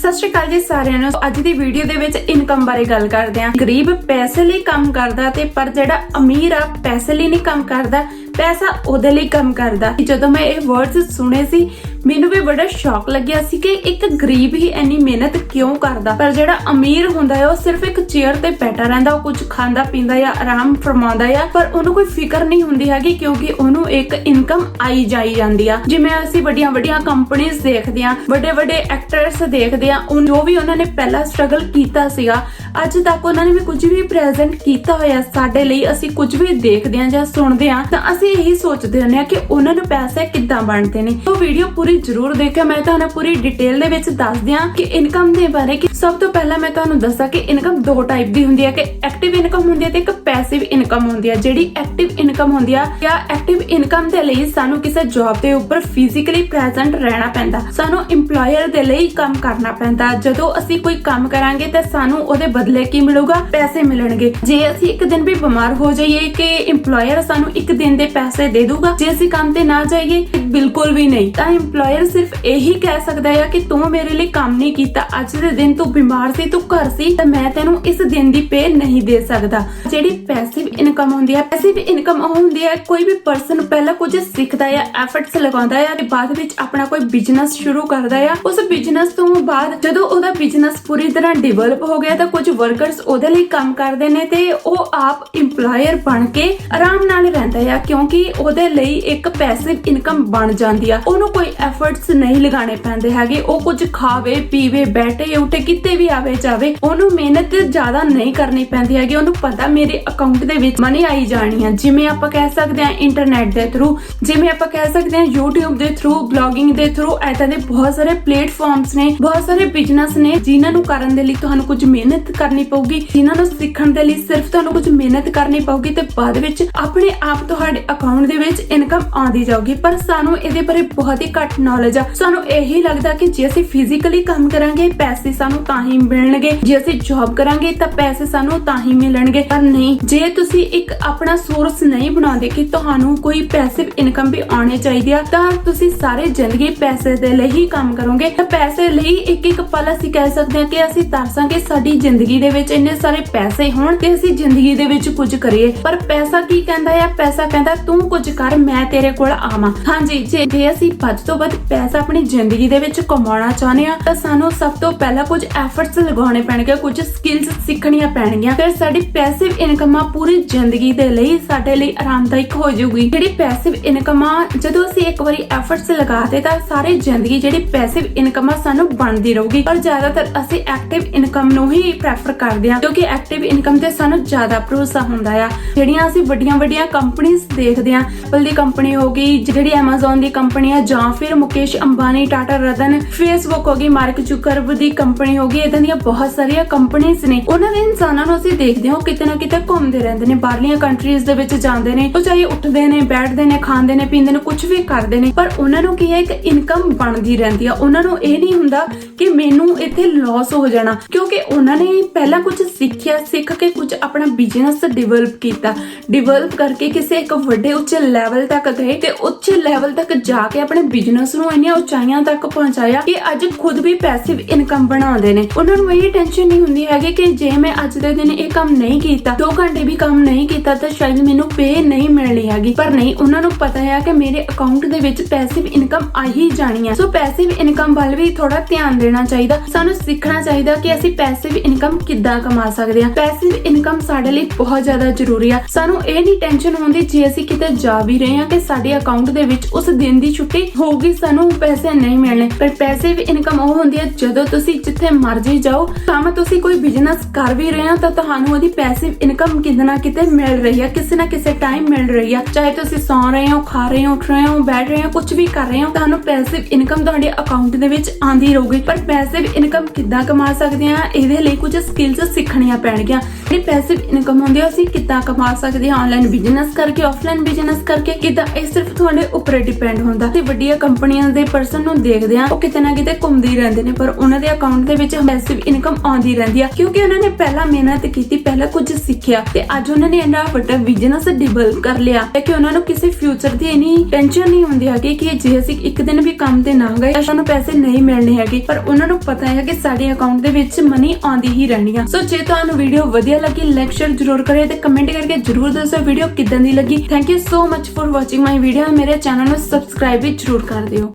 सत श्री अकाल जी सारिਆਂ ਨੂੰ। ਅੱਜ ਦੀ ਵੀਡੀਓ ਦੇ ਵਿੱਚ ਇਨਕਮ ਬਾਰੇ ਗੱਲ ਕਰਦੇ ਹਾਂ। ਗਰੀਬ ਪੈਸੇ ਲਈ ਕੰਮ ਕਰਦਾ ਤੇ ਪਰ ਜਿਹੜਾ ਅਮੀਰ ਆ ਪੈਸੇ ਲਈ ਨਹੀਂ ਕੰਮ ਕਰਦਾ, ਪੈਸਾ ਉਹਦੇ ਲਈ ਕੰਮ ਕਰਦਾ। ਜਦੋਂ ਮੈਂ ਇਹ ਵਰਡਸ ਸੁਣੇ ਸੀ ਮੈਨੂੰ ਵੀ ਬੜਾ ਸ਼ੌਕ ਲੱਗਿਆ ਸੀ ਕਿ ਇੱਕ ਗਰੀਬ ਹੀ ਇੰਨੀ ਮਿਹਨਤ ਕਿਉਂ ਕਰਦਾ, ਪਰ ਜਿਹੜਾ ਅਮੀਰ ਹੁੰਦਾ ਹੈ ਉਹ ਸਿਰਫ ਇੱਕ ਚੇਅਰ ਤੇ ਬੈਠਾ ਰਹਿੰਦਾ, ਉਹ ਕੁਝ ਖਾਂਦਾ ਪੀਂਦਾ ਜਾਂ ਆਰਾਮ ਫਰਮਾਉਂਦਾ ਆ, ਪਰ ਉਹਨੂੰ ਕੋਈ ਫਿਕਰ ਨਹੀਂ ਹੁੰਦੀ ਹੈਗੀ ਕਿਉਂਕਿ ਉਹਨੂੰ ਇੱਕ ਇਨਕਮ ਆਈ ਜਾਈ ਜਾਂਦੀ ਆ। ਜਿਵੇਂ ਅਸੀਂ ਵੱਡੀਆਂ ਵੱਡੀਆਂ ਕੰਪਨੀਆਂ ਦੇਖਦੇ ਆ, ਵੱਡੇ ਵੱਡੇ ਐਕਟਰਸ ਦੇਖਦੇ ਆ, ਜੋ ਵੀ ਉਹਨਾਂ ਨੇ ਪਹਿਲਾਂ ਸਟਰਗਲ ਕੀਤਾ ਸੀਗਾ ਅੱਜ ਤੱਕ ਉਹਨਾਂ ਨੇ ਵੀ ਕੁਝ ਵੀ ਪ੍ਰੈਜ਼ੈਂਟ ਕੀਤਾ ਹੋਇਆ ਸਾਡੇ ਲਈ, ਅਸੀਂ ਕੁਝ ਵੀ ਦੇਖਦੇ ਆ ਜਾਂ ਸੁਣਦੇ ਆ ਤਾਂ ਅਸੀਂ ਇਹੀ ਸੋਚਦੇ ਹੁੰਦੇ ਆ ਕਿ ਉਹਨਾਂ ਨੂੰ ਪੈਸੇ ਕਿੱਦਾਂ ਬਣਦੇ ਨੇ। ਉਹ ਵੀਡੀਓ ਪੂਰੀ ਜ਼ਰੂਰ ਦੇਖਿਓ, ਮੈਂ ਤੁਹਾਨੂੰ ਪੂਰੀ ਡਿਟੇਲ ਦੇ ਵਿੱਚ ਦੱਸਦੀ ਆ ਕਿ ਇਨਕਮ ਦੇ ਬਾਰੇ। ਕਿ ਸਭ ਤੋਂ ਪਹਿਲਾਂ ਮੈਂ ਤੁਹਾਨੂੰ ਦੱਸਾਂ ਕਿ ਇਨਕਮ ਦੋ ਟਾਈਪ ਦੀ ਹੁੰਦੀ ਹੈ, ਕਿ ਐਕਟਿਵ ਇਨਕਮ ਹੁੰਦੀ ਹੈ ਤੇ ਇੱਕ ਪੈਸਿਵ ਇਨਕਮ ਹੁੰਦੀ ਹੈ। ਜਿਹੜੀ ਐਕਟਿਵ ਇਨਕਮ ਹੁੰਦੀ ਆ ਜਾਂ ਐਕਟਿਵ ਇਨਕਮ ਦੇ ਲਈ ਸਾਨੂੰ ਕਿਸੇ ਜੌਬ ਦੇ ਉੱਪਰ ਫਿਜ਼ੀਕਲੀ ਪ੍ਰੈਜ਼ੈਂਟ ਰਹਿਣਾ ਪੈਂਦਾ, ਸਾਨੂੰ EMPLOYER ਦੇ ਲਈ ਕੰਮ ਕਰਨਾ ਪੈਂਦਾ। ਜਦੋਂ ਅਸੀਂ ਕੋਈ ਕੰਮ ਕਰਾਂਗੇ ਤਾਂ ਸਾਨੂੰ ਉਹਦੇ ਬਦਲੇ ਕੀ ਮਿਲੂਗਾ, ਪੈਸੇ ਮਿਲਣਗੇ। ਜੇ ਅਸੀਂ ਇੱਕ ਦਿਨ ਵੀ ਬਿਮਾਰ ਹੋ ਜਾਈਏ ਕਿ EMPLOYER ਸਾਨੂੰ ਇੱਕ ਦਿਨ ਦੇ ਪੈਸੇ ਦੇ ਦੂਗਾ, ਜੇ ਅਸੀਂ ਕੰਮ ਤੇ ਨਾ ਜਾਈਏ ਬਿਲਕੁਲ ਵੀ ਨਹੀਂ। ਤਾਂ EMPLOYER ਸਿਰਫ ਇਹੀ ਕਹਿ ਸਕਦਾ ਹੈ ਕਿ ਤੂੰ ਮੇਰੇ ਲਈ ਕੰਮ ਨਹੀਂ ਕੀਤਾ, ਅੱਜ ਦੇ ਦਿਨ ਤੂੰ ਬਿਮਾਰ ਸੀ, ਤੂੰ ਘਰ ਸੀ, ਤਾਂ ਮੈਂ ਤੈਨੂੰ ਇਸ ਦਿਨ ਦੀ ਪੇ ਨਹੀਂ ਦੇ ਸਕਦਾ। ਜਿਹੜੀ ਪੈਸਿਵ ਇਨਕਮ ਹੁੰਦੀ ਹੈ, ਪੈਸਿਵ ਇਨਕਮ ਉਹ ਹੁੰਦੀ ਹੈ ਕੋਈ ਵੀ ਪਰਸਨ ਪਹਿਲਾਂ ਕੁਝ ਸਿੱਖਦਾ ਹੈ, ਐਫਰਟਸ ਲਗਾਉਂਦਾ ਹੈ ਤੇ ਬਾਅਦ ਵਿੱਚ ਆਪਣਾ ਕੋਈ ਬਿਜ਼ਨਸ ਸ਼ੁਰੂ ਕਰਦਾ ਹੈ। ਉਸ ਬਿਜ਼ਨਸ ਤੋਂ ਬਾਅਦ ਜਦੋਂ ਉਹਦਾ ਬਿਜ਼ਨਸ ਪੂਰੀ ਤਰ੍ਹਾਂ ਡਿਵੈਲਪ ਹੋ ਗਿਆ ਤਾਂ ਕੁਝ ਵਰਕਰਸ ਉਹਦੇ ਲਈ ਕੰਮ ਕਰਦੇ ਨੇ ਤੇ ਉਹ ਆਪ EMPLOYER ਬਣ ਕੇ ਆਰਾਮ ਨਾਲ ਰਹਿੰਦਾ ਹੈ ਕਿਉਂਕਿ ਉਹਦੇ ਲਈ ਇੱਕ ਪੈਸਿਵ ਇਨਕਮ ਬਣ ਜਾਂਦੀ ਆ। ਉਹਨੂੰ ਕੋਈ ਐਫਰਟਸ ਨਹੀਂ ਲਗਾਉਣੇ ਪੈਂਦੇ ਹੈਗੇ, ਉਹ ਕੁਝ ਖਾਵੇ ਪੀਵੇ ਬੈਠੇ ਉੱਠੇ ਕਿਤੇ ਵੀ ਆਵੇ ਜਾਵੇ, ਉਹਨੂੰ ਮਿਹਨਤ ਜ਼ਿਆਦਾ ਨਹੀਂ ਕਰਨੀ ਪੈਂਦੀ ਹੈਗੀ। ਉਹਨੂੰ ਪਤਾ ਮੇਰੇ ਅਕਾਊਂਟ ਦੇ ਵਿੱਚ ਮਨੀ ਆਈ ਜਾਣੀ ਆ। ਜਿਵੇਂ ਆਪਾਂ ਕਹਿ ਸਕਦੇ ਹਾਂ ਇੰਟਰਨੈਟ ਦੇ ਥਰੂ, ਜਿਵੇਂ ਆਪਾਂ ਕਹਿ ਸਕਦੇ ਹਾਂ YouTube ਦੇ ਥਰੂ, ਬਲੌਗਿੰਗ ਦੇ ਥਰੂ, ਏਦਾਂ ਦੇ ਬਹੁਤ ਸਾਰੇ ਪਲੇਟਫਾਰਮਸ ਨੇ, ਬਹੁਤ ਸਾਰੇ ਬਿਜ਼ਨਸ ਨੇ ਜਿਨ੍ਹਾਂ ਨੂੰ ਕਰਨ ਦੇ ਲਈ ਤੁਹਾਨੂੰ ਕੁਝ ਮਿਹਨਤ ਕਰਨੀ ਪਊਗੀ, ਜਿਨ੍ਹਾਂ ਨੂੰ ਸਿੱਖਣ ਦੇ ਲਈ ਸਿਰਫ ਤੁਹਾਨੂੰ ਕੁਝ ਮਿਹਨਤ ਕਰਨੀ ਪਊਗੀ ਤੇ ਬਾਅਦ ਵਿੱਚ ਆਪਣੇ ਆਪ ਤੁਹਾਡੇ ਅਕਾਊਂਟ ਦੇ ਵਿੱਚ ਇਨਕਮ ਆਉਂਦੀ ਜਾਊਗੀ। ਪਰ ਸਾਨੂੰ ਇਹਦੇ ਬਾਰੇ ਬਹੁਤ ਹੀ ਘੱਟ ਨੌਲੇਜ ਆ। ਸਾਨੂੰ ਇਹੀ ਲੱਗਦਾ ਕਿ ਜੇ ਅਸੀਂ ਫਿਜ਼ੀਕਲੀ ਕੰਮ ਕਰਾਂਗੇ ਪੈਸੇ ਸਾਨੂੰ ਤਾਂ ਹੀ ਮਿਲਣਗੇ, ਜੇ ਅਸੀਂ ਜੌਬ ਕਰਾਂਗੇ ਤਾਂ ਪੈਸੇ ਸਾਨੂੰ ਤਾਂ ਹੀ ਮਿਲਣਗੇ। ਪਰ ਨਹੀਂ, ਜੇ ਤੁਸੀਂ ਇੱਕ ਆਪਣਾ ਸੋਰਸ ਨਹੀਂ ਬਣਾਉਂਦੇ ਕਿ ਤੁਹਾਨੂੰ ਕੋਈ ਪੈਸਿਵ ਇਨਕਮ ਵੀ ਆਉਣੀ ਚਾਹੀਦੀ ਆ ਤਾਂ ਤੁਸੀਂ ਸਾਰੀ ਜ਼ਿੰਦਗੀ ਪੈਸੇ ਦੇ ਲਈ ਹੀ ਕੰਮ ਕਰੋਗੇ। ਤਾਂ ਪੈਸੇ ਲਈ ਇੱਕ ਇੱਕ ਪਲ ਅਸੀਂ ਕਹਿ ਸਕਦੇ ਹਾਂ ਕਿ ਅਸੀਂ ਤਰਸਾਂਗੇ ਸਾਡੀ ਜ਼ਿੰਦਗੀ ਦੇ ਵਿੱਚ ਇੰਨੇ ਸਾਰੇ ਪੈਸੇ ਹੋਣ ਤੇ ਅਸੀਂ ਜ਼ਿੰਦਗੀ ਦੇ ਵਿੱਚ ਕੁਝ ਕਰੀਏ। ਪਰ ਪੈਸਾ ਕੀ ਕਹਿੰਦਾ ਹੈ? ਪੈਸਾ ਕਹਿੰਦਾ ਤੂੰ ਕੁਝ ਕਰ, ਮੈਂ ਤੇਰੇ ਕੋਲ ਆਵਾਂ। ਹਾਂਜੀ, ਜੇ ਅਸੀਂ ਵੱਧ ਤੋਂ ਵੱਧ ਪੈਸਾ ਆਪਣੀ ਜ਼ਿੰਦਗੀ ਦੇ ਵਿੱਚ ਕਮਾਉਣਾ ਚਾਹੁੰਦੇ ਆ ਤਾਂ ਸਾਨੂੰ ਸਭ ਤੋਂ ਪਹਿਲਾਂ ਕੁਝ ਐਫਰਟਸ ਲਗਾਉਣੇ ਪੈਣਗੇ, ਕੁਝ ਸਕਿੱਲਸ ਸਿੱਖਣੀਆਂ ਪੈਣਗੀਆਂ, ਫਿਰ ਸਾਡੀ ਪੈਸਿਵ ਇਨਕਮ ਆ ਪੂਰੀ ਜ਼ਿੰਦਗੀ ਦੇ ਲਈ ਸਾਡੇ ਲਈ ਆਰਾਮਦਾਇਕ ਹੋ ਜਾਊਗੀ। ਜਿਹੜੀ ਪੈਸਿਵ ਇਨਕਮ ਆ ਜਦੋਂ ਅਸੀਂ ਇੱਕ ਵਾਰੀ ਐਫਰਟਸ ਲਗਾਤੇ ਤਾਂ ਸਾਰੀ ਜ਼ਿੰਦਗੀ ਜਿਹੜੀ ਪੈਸਿਵ ਇਨਕਮ ਆ ਸਾਨੂੰ ਬਣਦੀ ਰਹੂਗੀ। ਪਰ ਜ਼ਿਆਦਾਤਰ ਅਸੀਂ ਐਕਟਿਵ ਇਨਕਮ ਨੂੰ ਹੀ ਪ੍ਰੈਫਰ ਕਰਦੇ ਆ ਕਿਉਂਕਿ ਐਕਟਿਵ ਇਨਕਮ ਤੇ ਸਾਨੂੰ ਜ਼ਿਆਦਾ ਭਰੋਸਾ ਹੁੰਦਾ ਆ। ਜਿਹੜੀਆਂ ਅਸੀਂ ਵੱਡੀਆਂ ਵੱਡੀਆਂ ਕੰਪਨੀਆਂ ਦੇਖਦੇ ਆ, ਐਪਲ ਦੀ ਕੰਪਨੀ ਹੋ ਗਈ, ਜਿਹੜੀ Amazon ਦੀ ਕੰਪਨੀ ਆ, ਜਾਂ ਫਿਰ ਮੁਕੇਸ਼ ਅੰਬਾਨੀ, ਟਾਟਾ ਰਤਨ, ਫੇਸਬੁੱਕ ਹੋ ਗਈ, ਮਾਰਕ ਜ਼ੁਕਰਬਰਗ ਦੀ ਕੰਪਨੀ ਹੋ ਗਈ, ਇਦਾਂ ਦੀਆਂ ਬਹੁਤ ਸਾਰੀਆਂ ਕੰਪਨੀਆਂ ਨੇ। ਉਹਨਾਂ ਦੇ ਇਨਸਾਨਾਂ ਨੂੰ ਅਸੀਂ ਦੇਖਦੇ ਹਾਂ ਕਿਤੇ ਨਾ ਕਿਤੇ ਘੁੰਮਦੇ ਰਹਿੰਦੇ ਨੇ, ਬਾਹਰਲੀਆਂ ਕੰਟਰੀਜ਼ ਦੇ ਵਿੱਚ ਜਾਂਦੇ ਨੇ, ਉਹ ਚਾਹੇ ਉੱਠਦੇ ਨੇ, ਬੈਠਦੇ ਨੇ, ਖਾਂਦੇ ਨੇ, ਪੀਂਦੇ ਨੇ, ਕੁਝ ਵੀ ਕਰਦੇ ਨੇ, ਪਰ ਉਹਨਾਂ ਨੂੰ ਕੀ ਹੈ ਇੱਕ ਇਨਕਮ ਬਣਦੀ ਰਹਿੰਦੀ ਆ। ਉਹਨਾਂ ਨੂੰ ਇਹ ਨਹੀਂ ਹੁੰਦਾ ਕਿ ਮੈਨੂੰ ਇੱਥੇ ਲਾਸ ਹੋ ਜਾਣਾ ਕਿਉਂਕਿ ਉਹਨਾਂ ਨੇ ਪਹਿਲਾਂ ਕੁਝ ਸਿੱਖਿਆ, ਸਿੱਖ ਕੇ ਕੁਝ ਆਪਣਾ ਬਿਜ਼ਨਸ ਡਿਵੈਲਪ ਕੀਤਾ, ਡਿਵੈਲਪ ਕਰਕੇ ਕਿਸੇ ਇੱਕ ਵੱਡੇ ਉੱਚੇ ਲੈਵਲ ਤੱਕ ਗਏ ਤੇ ਉੱਚੇ ਲੈਵਲ ਤੱਕ ਜਾ ਕੇ ਆਪਣੇ ਬਿਜ਼ਨਸ ਨੂੰ ਇੰਨੀਆਂ ਉਚਾਈਆਂ ਤੱਕ ਪਹੁੰਚਾਇਆ ਕਿ ਅੱਜ ਖੁਦ ਵੀ ਪੈਸਿਵ ਇਨਕਮ ਬਣਾਉਂਦੇ ਨੇ। ਉਹਨਾਂ ਨੂੰ ਇਹ ਟੈਨਸ਼ਨ ਨਹੀਂ ਹੁੰਦੀ ਹੈਗੀ ਕਿ ਜੇ ਮੈਂ ਅੱਜ ਦੇ ਦਿਨ ਇਹ ਕੰਮ ਨਹੀਂ ਕੀਤਾ, 2 ਘੰਟੇ ਵੀ ਕੰਮ ਨਹੀਂ ਕੀਤਾ ਤਾਂ ਸ਼ਾਇਦ ਮੈਨੂੰ ਪੇ ਨਹੀਂ ਮਿਲਣੀ ਹੈਗੀ। ਪਰ ਨਹੀਂ, ਉਹਨਾਂ ਨੂੰ ਪਤਾ ਹੈ ਕਿ ਮੇਰੇ ਅਕਾਊਂਟ ਦੇ ਵਿੱਚ ਪੈਸਿਵ ਇਨਕਮ ਆ ਹੀ ਜਾਣੀ ਹੈ। ਸੋ ਪੈਸਿਵ ਇਨਕਮ ਵੱਲ ਵੀ ਥੋੜਾ ਧਿਆਨ ਦੇਣਾ ਚਾਹੀਦਾ, ਸਾਨੂੰ ਸਿੱਖਣਾ ਚਾਹੀਦਾ ਕਿ ਅਸੀਂ ਪੈਸਿਵ ਇਨਕਮ ਕਿੱਦਾਂ ਕਮਾ ਸਕਦੇ ਹਾਂ। ਪੈਸਿਵ ਇਨਕਮ ਸਾਡੇ ਲਈ ਬਹੁਤ ਜ਼ਿਆਦਾ ਜ਼ਰੂਰੀ ਆ। ਸਾਨੂੰ ਇਹ ਨਹੀਂ ਟੈਨਸ਼ਨ ਹੁੰਦੀ ਜੇ ਅਸੀਂ ਕਿਤੇ ਜਾ ਵੀ ਰਹੇ ਹਾਂ ਕਿ ਸਾਡੇ ਅਕਾਊਂਟ ਦੇ ਵਿੱਚ ਉਸ ਦਿਨ ਦੀ ਛੁੱਟੀ ਹੋਊਗੀ, ਸਾਨੂੰ ਪੈਸੇ ਨਹੀਂ ਮਿਲਣੇ। ਪਰ ਪੈਸਿਵ ਇਨਕਮ ਉਹ ਹੁੰਦੀ ਹੈ ਜਦੋਂ ਤੁਸੀਂ ਜਿੱਥੇ ਮਰਜ਼ੀ ਜਾਓ, ਕੰਮ ਤੁਸੀਂ ਕੋਈ ਬਿਜ਼ਨਸ ਕਰ ਵੀ ਰਹੇ ਹੋ ਤਾਂ ਤੁਹਾਨੂੰ ਉਹਦੀ ਪੈਸਿਵ ਇਨਕਮ ਕਿਤੇ ਨਾ ਕਿਤੇ ਮਿਲ ਰਹੀ ਹੈ, ਕਿਸੇ ਨਾ ਕਿਸੇ ਟਾਈਮ ਮਿਲ ਰਹੀ ਹੈ। ਚਾਹੇ ਤੁਸੀਂ ਸੌਂ ਰਹੇ ਹੋ, ਖਾ ਰਹੇ ਹੋ, ਉੱਠ ਰਹੇ ਹੋ, ਬੈਠ ਰਹੇ ਹੋ, ਕੁਝ ਵੀ ਕਰ ਰਹੇ ਹੋ, ਤੁਹਾਨੂੰ ਪੈਸਿਵ ਇਨਕਮ ਤੁਹਾਡੇ ਅਕਾਊਂਟ ਦੇ ਵਿੱਚ ਆਂਦੀ ਰਹੂਗੀ। ਪਰ ਪੈਸਿਵ ਇਨਕਮ ਕਿੱਦਾਂ ਕਮਾ ਸਕਦੇ ਹਾਂ, ਇਹਦੇ ਲਈ ਕੁਝ ਸਕਿੱਲਸ ਸਿੱਖਣੀਆਂ ਪੈਣਗੀਆਂ। ਜਿਹੜੀ ਪੈਸਿਵ ਇਨਕਮ ਹੁੰਦੀ ਹੈ ਅਸੀਂ ਕਿੱਦਾਂ ਕਮਾ ਸਕਦੇ ਹਾਂ, ਆਨਲਾਈਨ ਬਿਜ਼ਨਸ ਕਰਕੇ, ਆਫਲਾਈਨ ਬਿਜ਼ਨਸ ਕਰਕੇ, ਕਿੱਦਾਂ, ਇਹ ਸਿਰਫ ਤੁਹਾਡੇ ਉੱਪਰ ਡਿਪੈਂਡ ਹੁੰਦਾ। ਤੇ ਵੱਡੀਆਂ ਕੰਪਨੀਆਂ ਦੇ ਪਰਸਨ ਨੂੰ ਦੇਖਦੇ ਆ, ਉਹ ਕਿਤੇ ਨਾ ਕਿਤੇ ਘੁੰਮਦੇ ਹੀ ਰਹਿੰਦੇ ਨੇ ਪਰ ਉਹਨਾਂ ਦੇ ਅਕਾਊਂਟ ਦੇ ਵਿੱਚ ਪੈਸਿਵ ਇਨਕਮ ਆਉਂਦੀ ਰਹਿੰਦੀ ਆ ਕਿਉਂਕਿ ਉਹਨਾਂ ਨੇ ਪਹਿਲਾਂ ਮਿਹਨਤ ਕੀਤੀ, ਪਹਿਲਾਂ ਕੁਝ ਸਿੱਖਿਆ ਤੇ ਅੱਜ ਉਹਨਾਂ ਨੇ ਇੰਨਾ ਵੱਡਾ ਬਿਜ਼ਨਸ ਡਿਵੈਲਪ ਕਰ ਲਿਆ ਕਿ ਉਹਨਾਂ ਨੂੰ ਕਿਸੇ ਫਿਊਚਰ ਦੀ ਇਨੀ ਟੈਨਸ਼ਨ ਨਹੀਂ ਹੁੰਦੀ ਹੈਗੀ ਕਿ ਜੇ ਅਸੀਂ ਇੱਕ ਦਿਨ ਵੀ ਕੰਮ ਤੇ ਨਾ ਗਏ ਤਾਂ ਸਾਨੂੰ ਪੈਸੇ ਨਹੀਂ ਮਿਲਣੇ ਹੈਗੇ। ਪਰ ਉਹਨਾਂ ਨੂੰ ਪਤਾ ਹੈ ਕਿ ਸਾਡੇ ਅਕਾਊਂਟ ਦੇ ਵਿੱਚ ਮਨੀ ਆਉਂਦੀ ਹੀ ਰਹਿਣੀ ਆ। ਸੋ ਜੇ ਤੁਹਾਨੂੰ ਵੀਡੀਓ ਵਧੀਆ ਲੱਗੀ ਲਾਈਕ ਸ਼ੇਅਰ ਜਰੂਰ ਕਰਿਓ ਤੇ ਕਮੈਂਟ ਕਰਕੇ ਜਰੂਰ ਦੱਸੋ ਵੀਡੀਓ ਕਿਦਾਂ ਦੀ ਲੱਗੀ। Thank you so much for watching my video. ਮੇਰੇ ਚੈਨਲ ਨੂੰ ਸਬਸਕ੍ਰਾਈਬ ਵੀ ਜਰੂਰ ਕਰ ਦਿਓ।